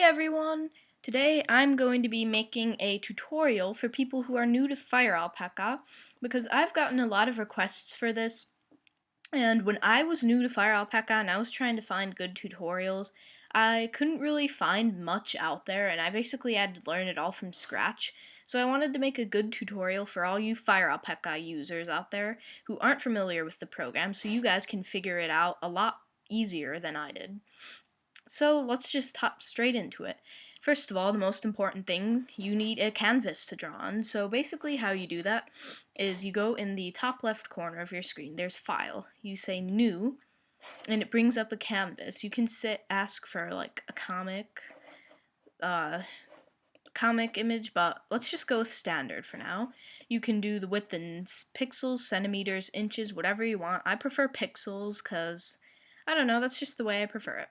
everyone! Today I'm going to be making a tutorial for people who are new to FireAlpaca because I've gotten a lot of requests for this, and when I was new to FireAlpaca and I was trying to find good tutorials, I couldn't really find much out there, and I basically had to learn it all from scratch. So I wanted to make a good tutorial for all you FireAlpaca users out there who aren't familiar with the program, so you guys can figure it out a lot easier than I did. So let's just hop straight into it. First of all, the most important thing, you need a canvas to draw on. So basically how you do that is you go in the top left corner of your screen, there's File. You say New, and it brings up a canvas. You can ask for like a comic image, but let's just go with standard for now. You can do the width in pixels, centimeters, inches, whatever you want. I prefer pixels because, I don't know, that's just the way I prefer it.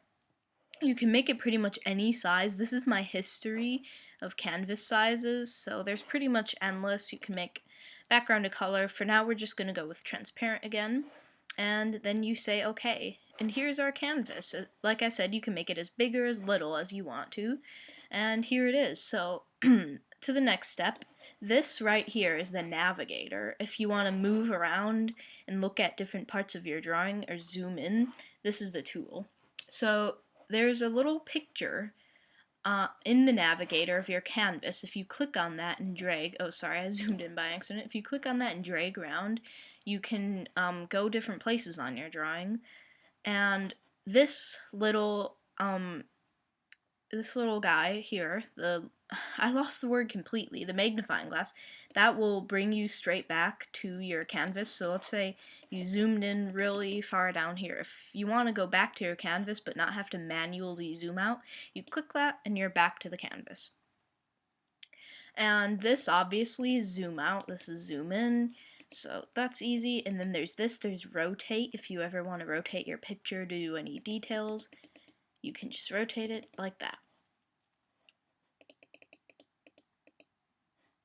You can make it pretty much any size. This is my history of canvas sizes, so there's pretty much endless. You can make background to color. For now, we're just going to go with transparent again, and then you say OK. And here's our canvas. Like I said, you can make it as big or as little as you want to, and here it is. So to the next step, this right here is the navigator. If you want to move around and look at different parts of your drawing or zoom in, this is the tool. So there's a little picture in the navigator of your canvas. If you click on that and drag, oh sorry, I zoomed in by accident. If you click on that and drag around, you can go different places on your drawing. And this little guy here, I lost the word completely, the magnifying glass, that will bring you straight back to your canvas. So let's say you zoomed in really far down here. If you want to go back to your canvas but not have to manually zoom out, you click that and you're back to the canvas. And this obviously is zoom out, this is zoom in, so that's easy. And then there's rotate. If you ever want to rotate your picture to do any details, you can just rotate it like that.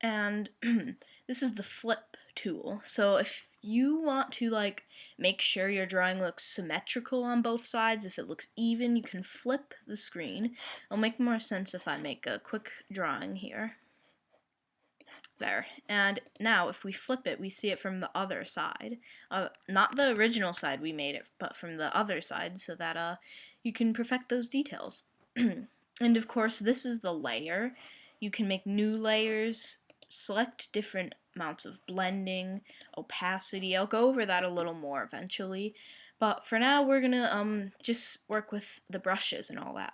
And this is the flip tool. So if you want to like make sure your drawing looks symmetrical on both sides, if it looks even, you can flip the screen. It'll make more sense if I make a quick drawing here. There. And now if we flip it, we see it from the other side. Not the original side we made it, but from the other side, so that you can perfect those details. And of course, this is the layer. You can make new layers, select different amounts of blending, opacity. I'll go over that a little more eventually, but for now we're gonna just work with the brushes and all that.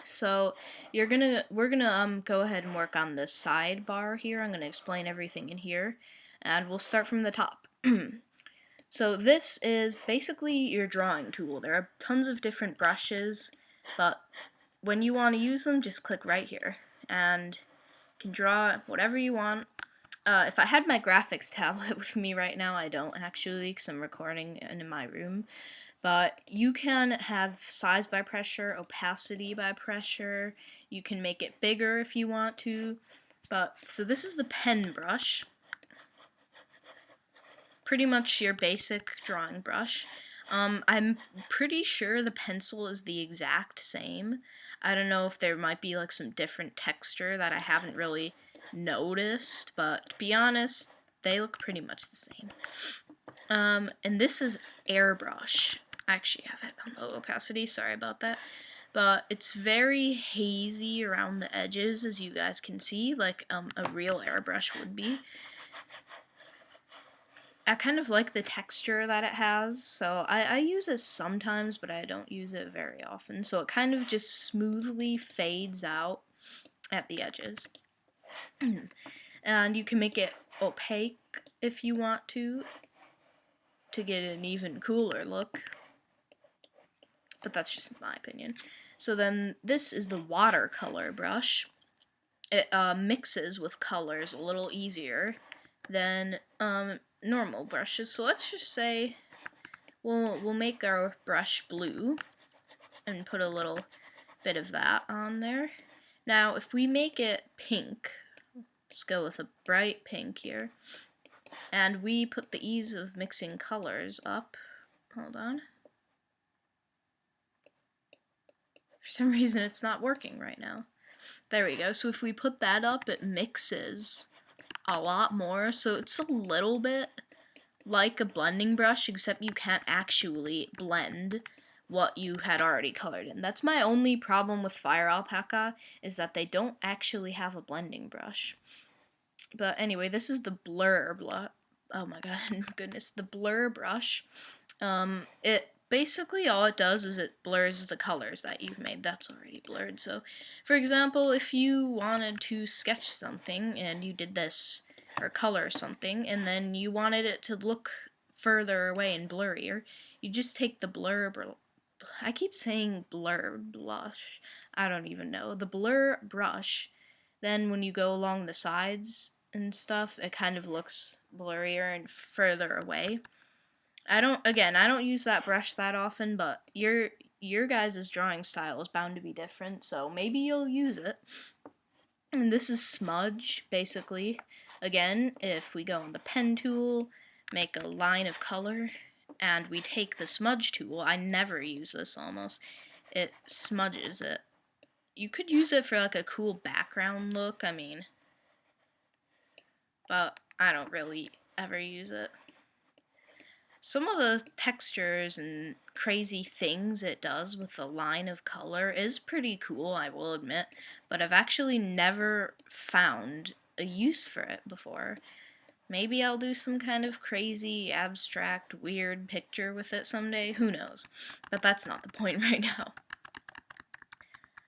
So we're gonna go ahead and work on the sidebar here. I'm gonna explain everything in here, and we'll start from the top. So this is basically your drawing tool. There are tons of different brushes, but when you want to use them, just click right here, and you can draw whatever you want. If I had my graphics tablet with me right now, I don't actually, because I'm recording in my room, but you can have size by pressure, opacity by pressure, you can make it bigger if you want to, so this is the pen brush, pretty much your basic drawing brush. I'm pretty sure the pencil is the exact same. I don't know if there might be like some different texture that I haven't really noticed, but to be honest, they look pretty much the same. And this is airbrush. I actually have it on low opacity, sorry about that. But it's very hazy around the edges, as you guys can see, like a real airbrush would be. I kind of like the texture that it has, so I use it sometimes, but I don't use it very often. So it kind of just smoothly fades out at the edges. And you can make it opaque if you want to get an even cooler look. But that's just my opinion. So then this is the watercolor brush. It mixes with colors a little easier than normal brushes. So let's just say we'll make our brush blue and put a little bit of that on there. Now if we make it pink, let's go with a bright pink here, and we put the ease of mixing colors up. Hold on. For some reason it's not working right now. There we go. So if we put that up, it mixes a lot more. So it's a little bit like a blending brush, except you can't actually blend what you had already colored in. That's my only problem with FireAlpaca, is that they don't actually have a blending brush. But anyway, this is the blur oh my goodness, the blur brush. It basically, all it does is it blurs the colors that you've made. That's already blurred. So, for example, if you wanted to sketch something and you did this, or color something, and then you wanted it to look further away and blurrier, you just take the I keep saying blur blush. I don't even know. The blur brush. Then when you go along the sides and stuff, it kind of looks blurrier and further away. I don't use that brush that often, but your guys' drawing style is bound to be different, so maybe you'll use it. And this is smudge, basically. Again, if we go on the pen tool, make a line of color, and we take the smudge tool, I never use this almost, it smudges it. You could use it for like a cool background look, but I don't really ever use it. Some of the textures and crazy things it does with the line of color is pretty cool, I will admit, but I've actually never found a use for it before. Maybe I'll do some kind of crazy, abstract, weird picture with it someday, who knows, but that's not the point right now.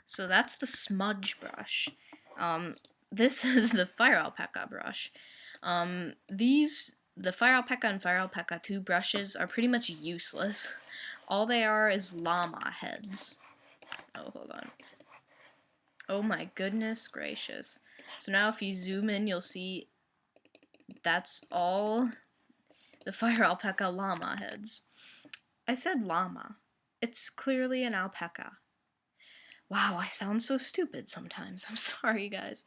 So that's the smudge brush. This is the FireAlpaca brush. The FireAlpaca and FireAlpaca 2 brushes are pretty much useless. All they are is llama heads. Oh, hold on. Oh my goodness gracious. So now if you zoom in, you'll see that's all the FireAlpaca llama heads. I said llama. It's clearly an alpaca. Wow, I sound so stupid sometimes. I'm sorry, guys.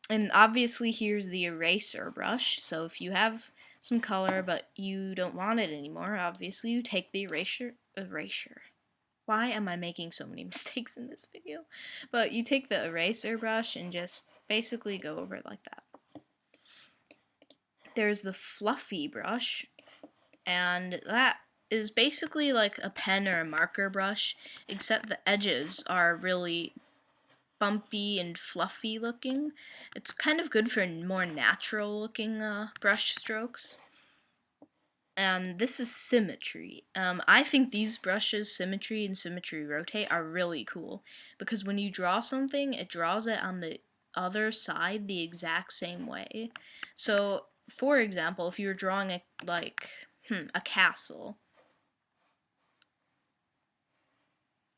And obviously here's the eraser brush, so if you have some color but you don't want it anymore, obviously you take the eraser. Why am I making so many mistakes in this video? But you take the eraser brush and just basically go over it like that. There's the fluffy brush, and that is basically like a pen or a marker brush, except the edges are really bumpy and fluffy looking. It's kind of good for more natural looking brush strokes. And this is symmetry. I think these brushes, symmetry and symmetry rotate, are really cool because when you draw something, it draws it on the other side the exact same way. So, for example, if you were drawing a castle,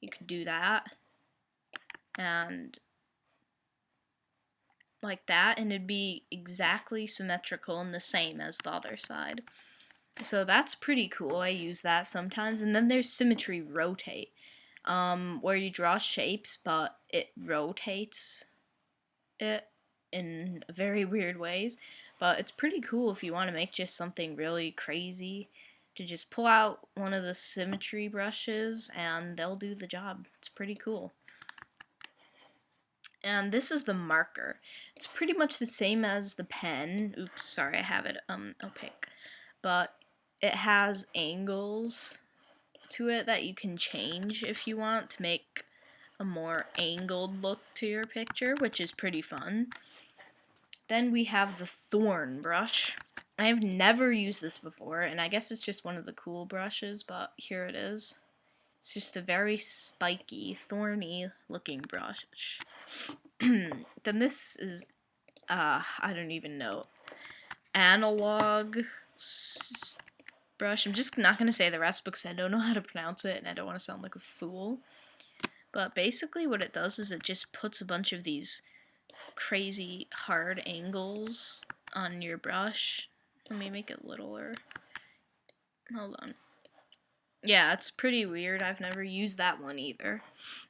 you could do that and like that, and it'd be exactly symmetrical and the same as the other side. So that's pretty cool. I use that sometimes. And then there's symmetry rotate, where you draw shapes but it rotates it in very weird ways. But it's pretty cool if you want to make just something really crazy, to just pull out one of the symmetry brushes and they'll do the job. It's pretty cool. And this is the marker. It's pretty much the same as the pen. Oops, sorry, I have it opaque. But it has angles to it that you can change if you want to make a more angled look to your picture, which is pretty fun. Then we have the thorn brush. I have never used this before, and I guess it's just one of the cool brushes, but here it is. It's just a very spiky, thorny looking brush. Then this is, I don't even know, analog brush. I'm just not going to say the rest because I don't know how to pronounce it and I don't want to sound like a fool. But basically what it does is it just puts a bunch of these crazy hard angles on your brush. Let me make it littler. Hold on. Yeah, it's pretty weird. I've never used that one either.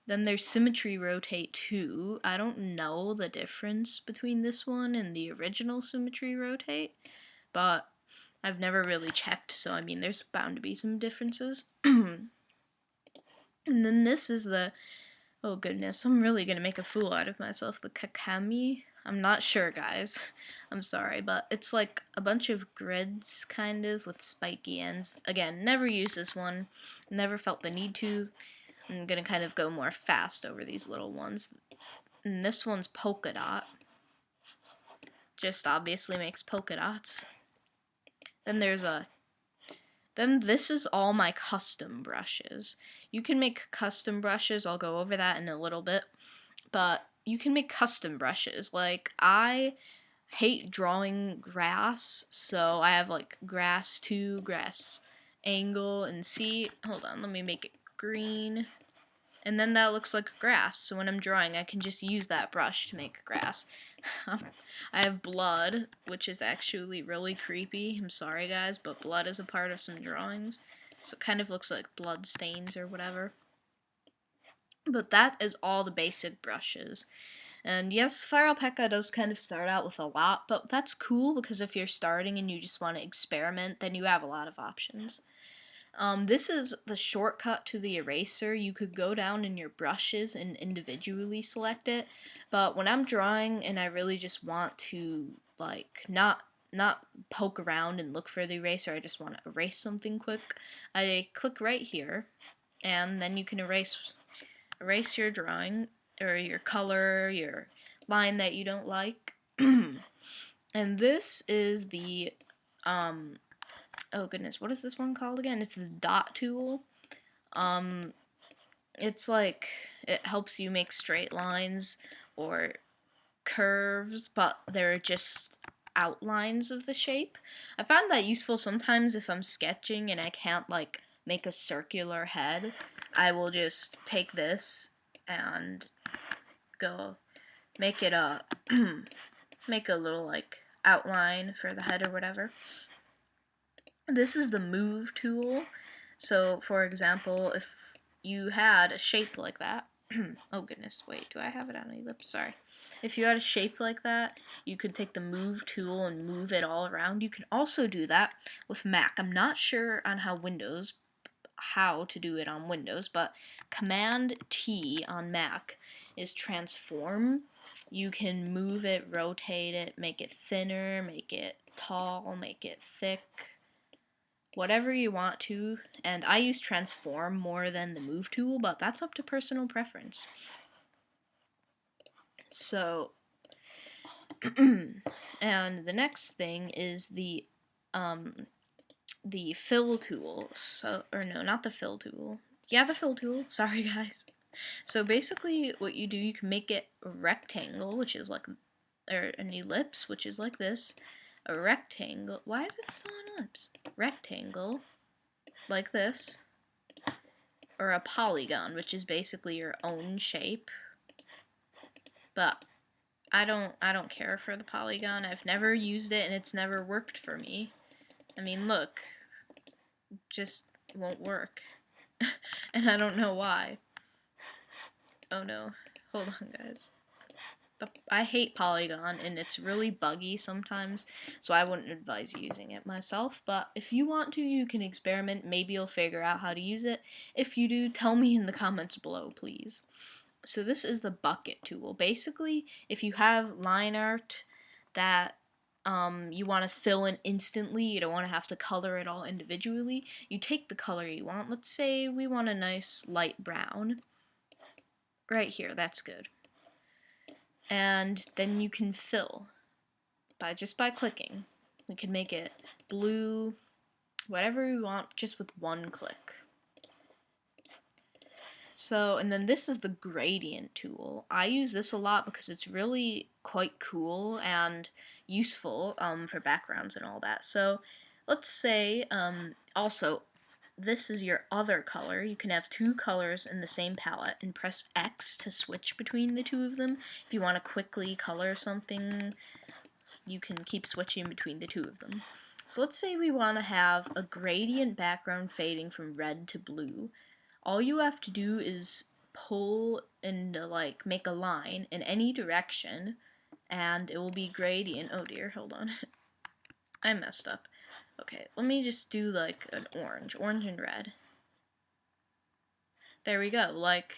Then there's symmetry rotate 2. I don't know the difference between this one and the original symmetry rotate, but I've never really checked, so I mean there's bound to be some differences. And then this is the, oh goodness, I'm really gonna make a fool out of myself, the kakami. I'm not sure, guys. I'm sorry, but it's like a bunch of grids, kind of, with spiky ends. Again, never used this one. Never felt the need to. I'm gonna kind of go more fast over these little ones. And this one's polka dot. Just obviously makes polka dots. Then this is all my custom brushes. You can make custom brushes, I'll go over that in a little bit, but you can make custom brushes. Like, I hate drawing grass, so I have like grass 2, grass angle, and see, hold on, let me make it green. And then that looks like grass, so when I'm drawing, I can just use that brush to make grass. I have blood, which is actually really creepy. I'm sorry, guys, but blood is a part of some drawings, so it kind of looks like blood stains or whatever. But that is all the basic brushes. And yes, FireAlpaca does kind of start out with a lot, but that's cool because if you're starting and you just want to experiment, then you have a lot of options. This is the shortcut to the eraser. You could go down in your brushes and individually select it, but when I'm drawing and I really just want to, like, not poke around and look for the eraser, I just want to erase something quick, I click right here, and then you can erase your drawing, or your color, your line that you don't like. And this is the, oh goodness, what is this one called again? It's the dot tool. It's like, it helps you make straight lines or curves, but they're just outlines of the shape. I found that useful sometimes if I'm sketching and I can't like make a circular head. I will just take this and go make it a make a little like outline for the head or whatever. This is the move tool. So for example, if you had a shape like that, oh goodness, wait, do I have it on my lips? Sorry. If you had a shape like that, you could take the move tool and move it all around. You can also do that with Mac. I'm not sure on how to do it on Windows, but Command T on Mac is transform. You can move it, rotate it, make it thinner, make it tall, make it thick, whatever you want to, and I use transform more than the move tool, but that's up to personal preference. So, and the next thing is the fill tool. So, or no, not the fill tool. Yeah, the fill tool. Sorry, guys. So basically, what you do, you can make it a rectangle, which is like, or an ellipse, which is like this. A rectangle. Why is it still an ellipse? Rectangle, like this. Or a polygon, which is basically your own shape. But I don't care for the polygon. I've never used it and it's never worked for me. I mean, look, just won't work. And I don't know why. Oh no, hold on, guys. I hate polygon and it's really buggy sometimes, so I wouldn't advise using it myself, but if you want to, you can experiment. Maybe you'll figure out how to use it. If you do, tell me in the comments below, please. So this is the bucket tool. Basically, if you have line art that you want to fill in instantly, you don't want to have to color it all individually, you take the color you want. Let's say we want a nice light brown. Right here, that's good. And then you can fill just by clicking. We can make it blue, whatever we want, just with one click. So, and then this is the gradient tool. I use this a lot because it's really quite cool and useful for backgrounds and all that. So, let's say, also, this is your other color. You can have two colors in the same palette and press X to switch between the two of them. If you want to quickly color something, you can keep switching between the two of them. So let's say we want to have a gradient background fading from red to blue. All you have to do is pull and like make a line in any direction and it will be gradient. Oh dear, hold on. I messed up. Okay, let me just do like an orange and red. There we go, like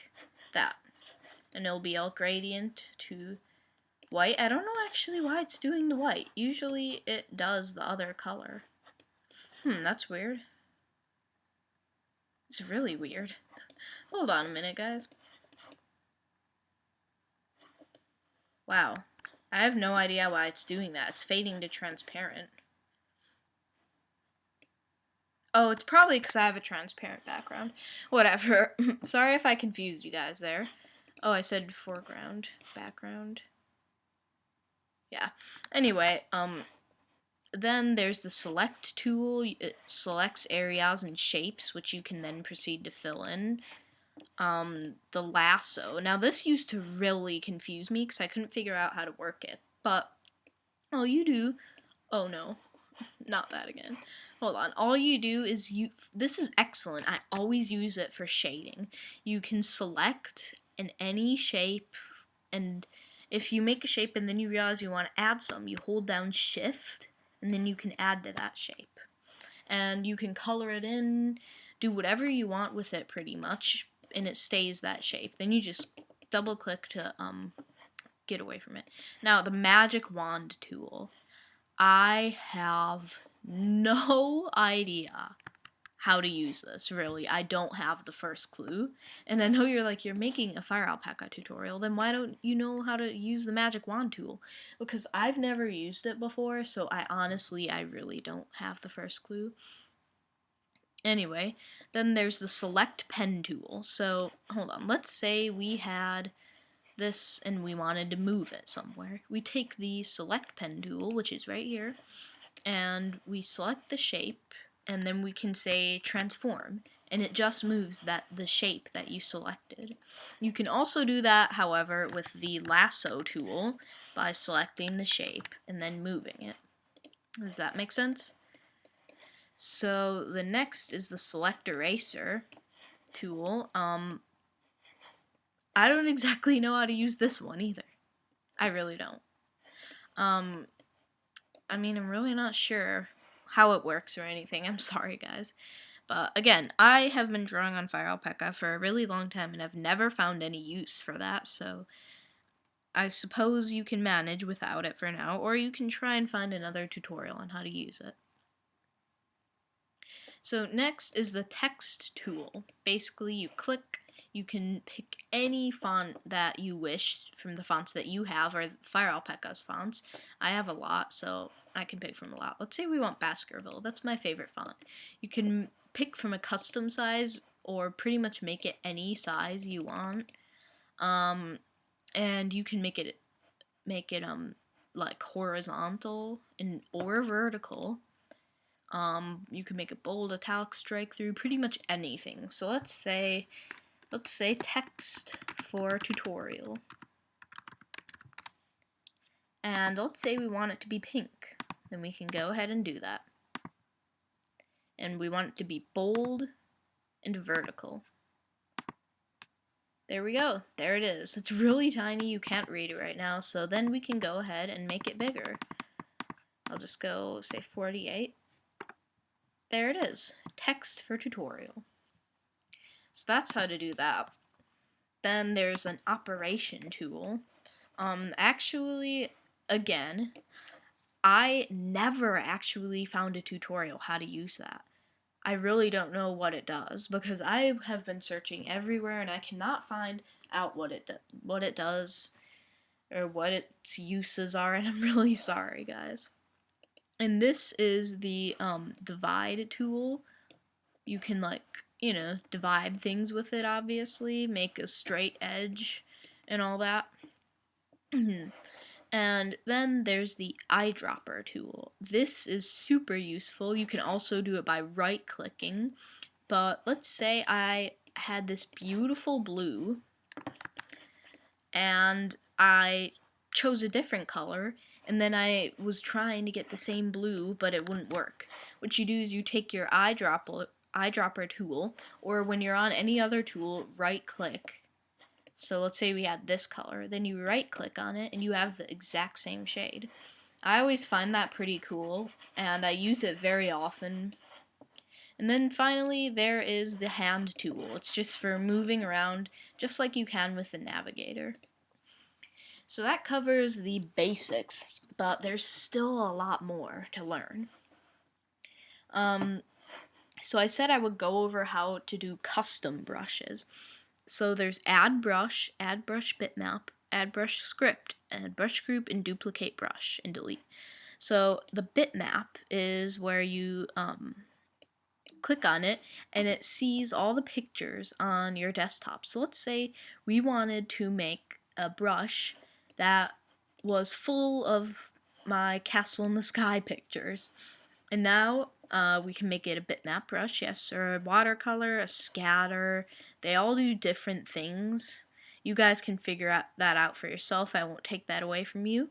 that. And it'll be all gradient to white. I don't know actually why it's doing the white. Usually it does the other color. That's weird. It's really weird. Hold on a minute, guys. Wow. I have no idea why it's doing that. It's fading to transparent. Oh, it's probably because I have a transparent background. Whatever. Sorry if I confused you guys there. Oh, I said foreground, background. Yeah. Anyway, then there's the select tool. It selects areas and shapes, which you can then proceed to fill in. The lasso. Now, this used to really confuse me because I couldn't figure out how to work it. But all you do... Oh, no. Not that again. Hold on. All you do is this is excellent. I always use it for shading. You can select in any shape, and if you make a shape and then you realize you want to add some, you hold down shift and then you can add to that shape. And you can color it in, do whatever you want with it pretty much, and it stays that shape. Then you just double click to get away from it. Now, the magic wand tool. I have no idea how to use this, really. I don't have the first clue. And I know you're like, you're making a FireAlpaca tutorial, then why don't you know how to use the magic wand tool? Because I've never used it before, so I really don't have the first clue. Anyway, then there's the select pen tool. So, hold on, let's say we had this and we wanted to move it somewhere. We take the select pen tool, which is right here, and we select the shape, and then we can say transform, and it just moves the shape that you selected. You can also do that, however, with the lasso tool by selecting the shape and then moving it. Does that make sense? So the next is the select eraser tool. I don't exactly know how to use this one either. I really don't. I mean, I'm really not sure how it works or anything. I'm sorry, guys. But again, I have been drawing on FireAlpaca for a really long time and I've never found any use for that, so I suppose you can manage without it for now, or you can try and find another tutorial on how to use it. So next is the text tool. Basically, you click, you can pick any font that you wish from the fonts that you have, or FireAlpaca's fonts. I have a lot, so I can pick from a lot. Let's say we want Baskerville. That's my favorite font. You can pick from a custom size, or pretty much make it any size you want. And you can make it like horizontal and or vertical. You can make a bold, italic, strike through, pretty much anything. So let's say text for tutorial. And let's say we want it to be pink. Then we can go ahead and do that. And we want it to be bold and vertical. There we go. There it is. It's really tiny. You can't read it right now. So then we can go ahead and make it bigger. I'll just go say 48. There it is. Text for tutorial. So that's how to do that. Then there's an operation tool. Actually, again, I never actually found a tutorial how to use that. I really don't know what it does because I have been searching everywhere and I cannot find out what it does or what its uses are, and I'm really sorry, guys. And this is the divide tool. You can divide things with it, obviously, make a straight edge and all that. And then there's the eyedropper tool. This is super useful. You can also do it by right clicking, but let's say I had this beautiful blue and I chose a different color, and then I was trying to get the same blue, but it wouldn't work. What you do is you take your eyedropper tool, or when you're on any other tool, right click. So let's say we had this color, then you right click on it and you have the exact same shade. I always find that pretty cool and I use it very often. And then finally, there is the hand tool. It's just for moving around, just like you can with the navigator. So that covers the basics, but there's still a lot more to learn. So I said I would go over how to do custom brushes. So there's add brush bitmap, add brush script, add brush group, and duplicate brush, and delete. So the bitmap is where you click on it and it sees all the pictures on your desktop. So let's say we wanted to make a brush that was full of my castle in the sky pictures. And now we can make it a bitmap brush, yes, or a watercolor, a scatter. They all do different things. You guys can figure that out for yourself. I won't take that away from you.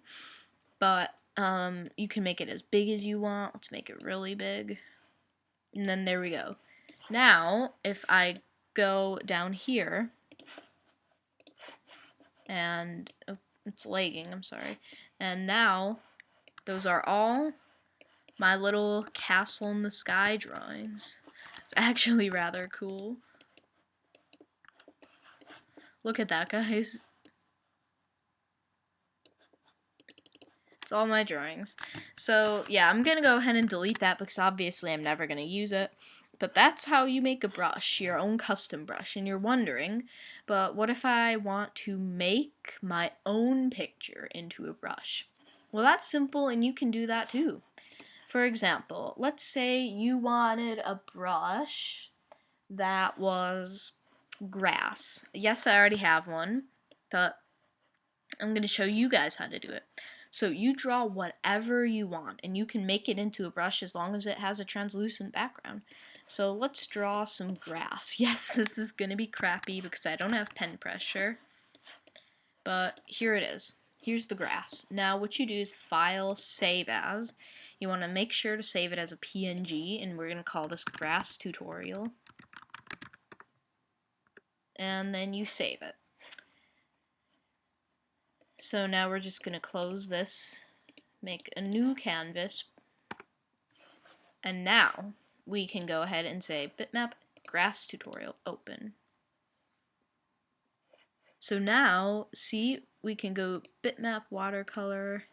But you can make it as big as you want. Let's make it really big. And then there we go. Now, if I go down here, and oh, it's lagging, I'm sorry. And now, those are all my little castle in the sky drawings. It's actually rather cool. Look at that, guys. It's all my drawings. So, yeah, I'm going to go ahead and delete that because obviously I'm never going to use it. But that's how you make a brush, your own custom brush. And you're wondering, but what if I want to make my own picture into a brush? Well, that's simple and you can do that too. For example, let's say you wanted a brush that was grass. Yes, I already have one, but I'm going to show you guys how to do it. So you draw whatever you want, and you can make it into a brush as long as it has a translucent background. So let's draw some grass. Yes, this is going to be crappy because I don't have pen pressure, but here it is. Here's the grass. Now what you do is File, Save As. You want to make sure to save it as a PNG, and we're going to call this grass tutorial. And then you save it. So now we're just going to close this, make a new canvas, and now we can go ahead and say bitmap grass tutorial open. So now, see, we can go bitmap watercolor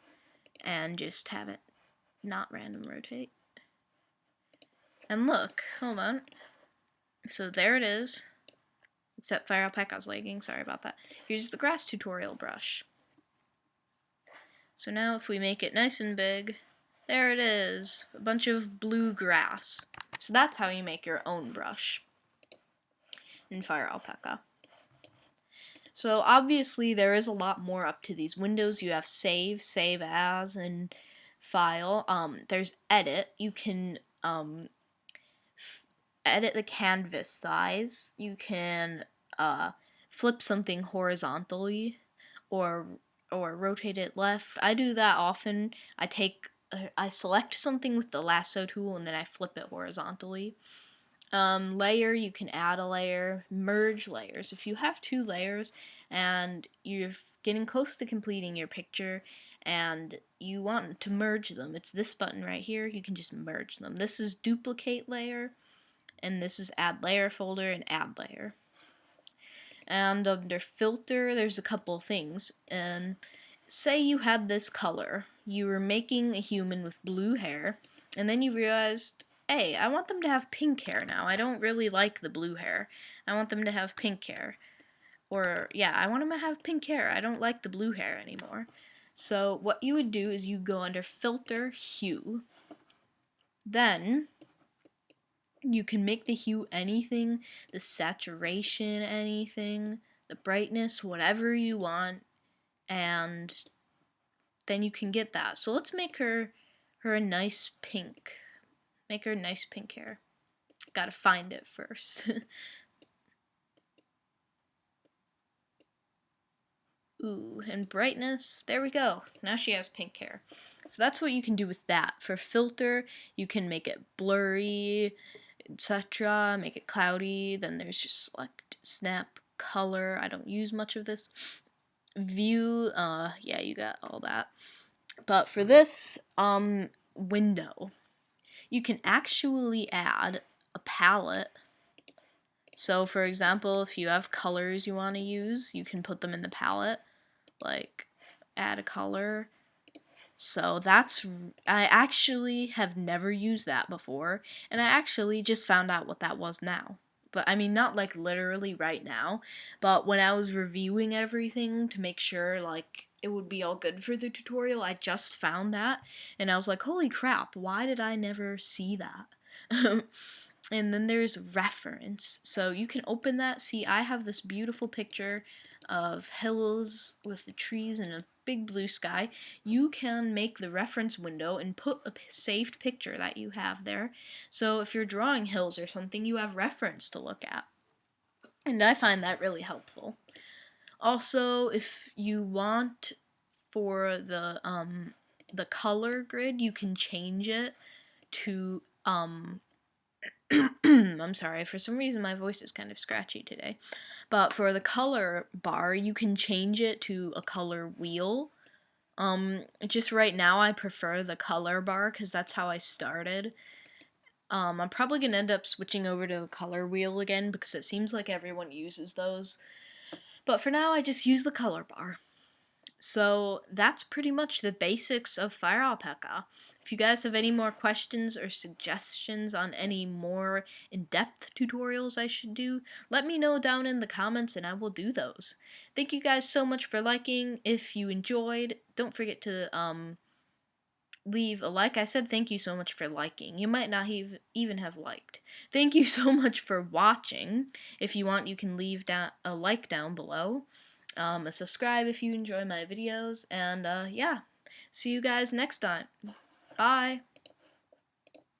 and just have it not random rotate. And look, hold on. So there it is. Except FireAlpaca's lagging, sorry about that. Here's the grass tutorial brush. So now if we make it nice and big, there it is, a bunch of blue grass. So that's how you make your own brush in FireAlpaca. So obviously there is a lot more up to these windows. You have save, save as, and file. There's edit. You can edit the canvas size. You can flip something horizontally or rotate it left. I do that often. I select something with the lasso tool and then I flip it horizontally. Layer, you can add a layer. Merge layers. If you have two layers and you're getting close to completing your picture and you want to merge them, it's this button right here. You can just merge them. This is duplicate layer, and this is add layer folder and add layer. And under filter, there's a couple things. And say you had this color. You were making a human with blue hair, and then you realized, hey, I want them to have pink hair now. I don't really like the blue hair. I want them to have pink hair. Or, yeah, I want them to have pink hair. I don't like the blue hair anymore. So what you would do is you go under filter, hue. Then you can make the hue anything, the saturation anything, the brightness, whatever you want, and then you can get that. So let's make her a nice pink. Make her nice pink hair. Gotta find it first. Ooh, and brightness, there we go. Now she has pink hair. So that's what you can do with that. For filter, you can make it blurry, etc. Make it cloudy. Then there's just select, snap, color. I don't use much of this. View, yeah, you got all that. But for this, window, you can actually add a palette. So for example, if you have colors you want to use, you can put them in the palette, like add a color. So I actually have never used that before, and I actually just found out what that was now. But I mean, not like literally right now, but when I was reviewing everything to make sure like it would be all good for the tutorial, I just found that, and I was like, holy crap, why did I never see that? And then there's reference. So you can open that. See, I have this beautiful picture of hills with the trees and a big blue sky. You can make the reference window and put a saved picture that you have there. So if you're drawing hills or something, you have reference to look at. And I find that really helpful. Also, if you want for the color grid, you can change it to I'm sorry, for some reason my voice is kind of scratchy today. But for the color bar, you can change it to a color wheel. Just right now I prefer the color bar because that's how I started. I'm probably going to end up switching over to the color wheel again because it seems like everyone uses those. But for now I just use the color bar. So that's pretty much the basics of FireAlpaca. If you guys have any more questions or suggestions on any more in-depth tutorials I should do, let me know down in the comments and I will do those. Thank you guys so much for liking. If you enjoyed, don't forget to leave a like. I said thank you so much for liking. You might not even have liked. Thank you so much for watching. If you want, you can leave down a like down below. A subscribe if you enjoy my videos, and yeah, see you guys next time. Bye.